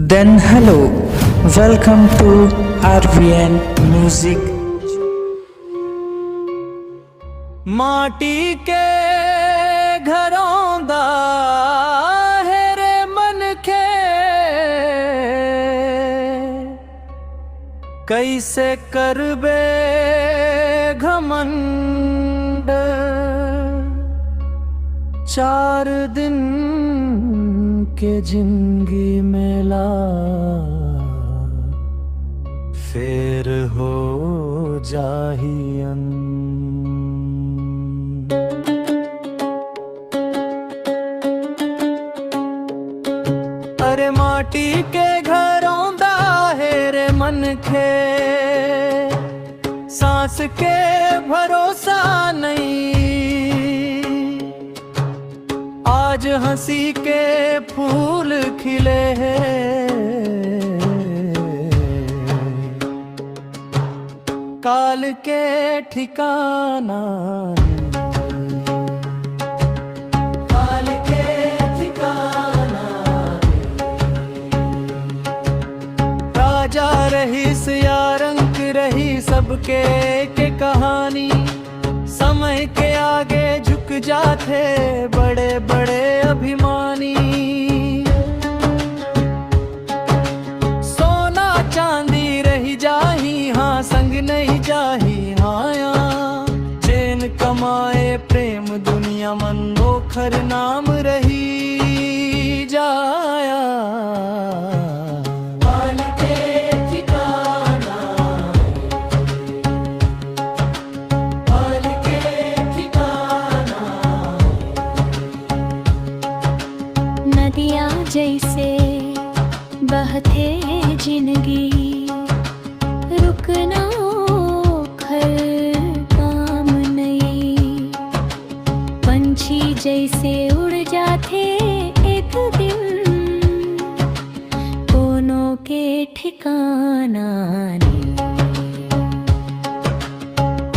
Then hello, welcome to RVN Music। माटी के घरों दा है रे मनखे, कैसे करबे घमंड। 4 दिन के जिंदगी मेला फेर हो जाही अंत। अरे माटी के घरों दा है रे मनखे, सांस के भरोसा नहीं। आज हंसी के फूल खिले हैं, काल के ठिकाना नहीं। काल के ठिकाना नहीं। राजा रहीस या रंग रही सबके के कहानी, समय के आगे झुक जाते बड़े बड़े अभिमानी। सोना चांदी रही जाही हाँ, संग नहीं जाही हाँ यहाँ। चैन कमाए प्रेम दुनिया मनोखर नाम रही जाया। नदियाँ जैसे बहते जिंदगी, रुकना खर काम नहीं। पंछी जैसे उड़ जाते एक दिन, कोनों के ठिकाना नहीं।